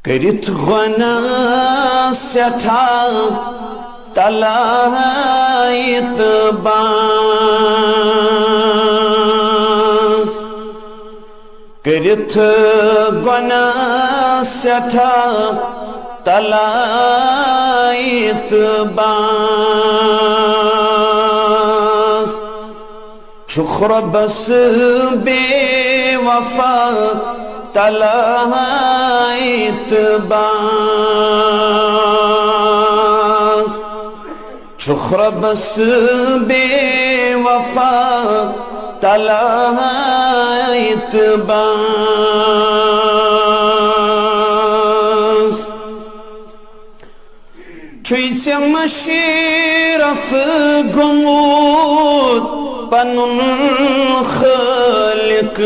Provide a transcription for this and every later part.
करित गना सठा तलायत बास करित गना सठा तलायत बास छुखर बस बेवफा तलायत बास छुखर बस बेवफा तलायत बास çuysa maşiraf gumut panun khalik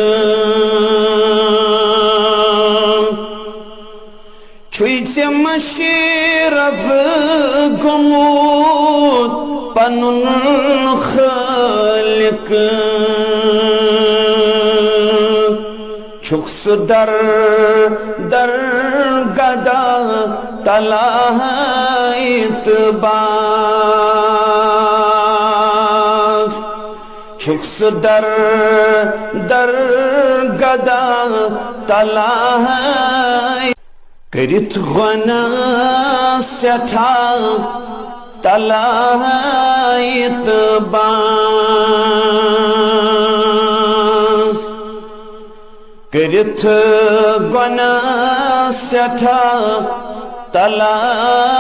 çuysa maşiraf gumut panun khalik çuksu dar gada तलायत बास छुक्स दर गदा तलाय करित गना सठा तलायत बास करित गना सठा तला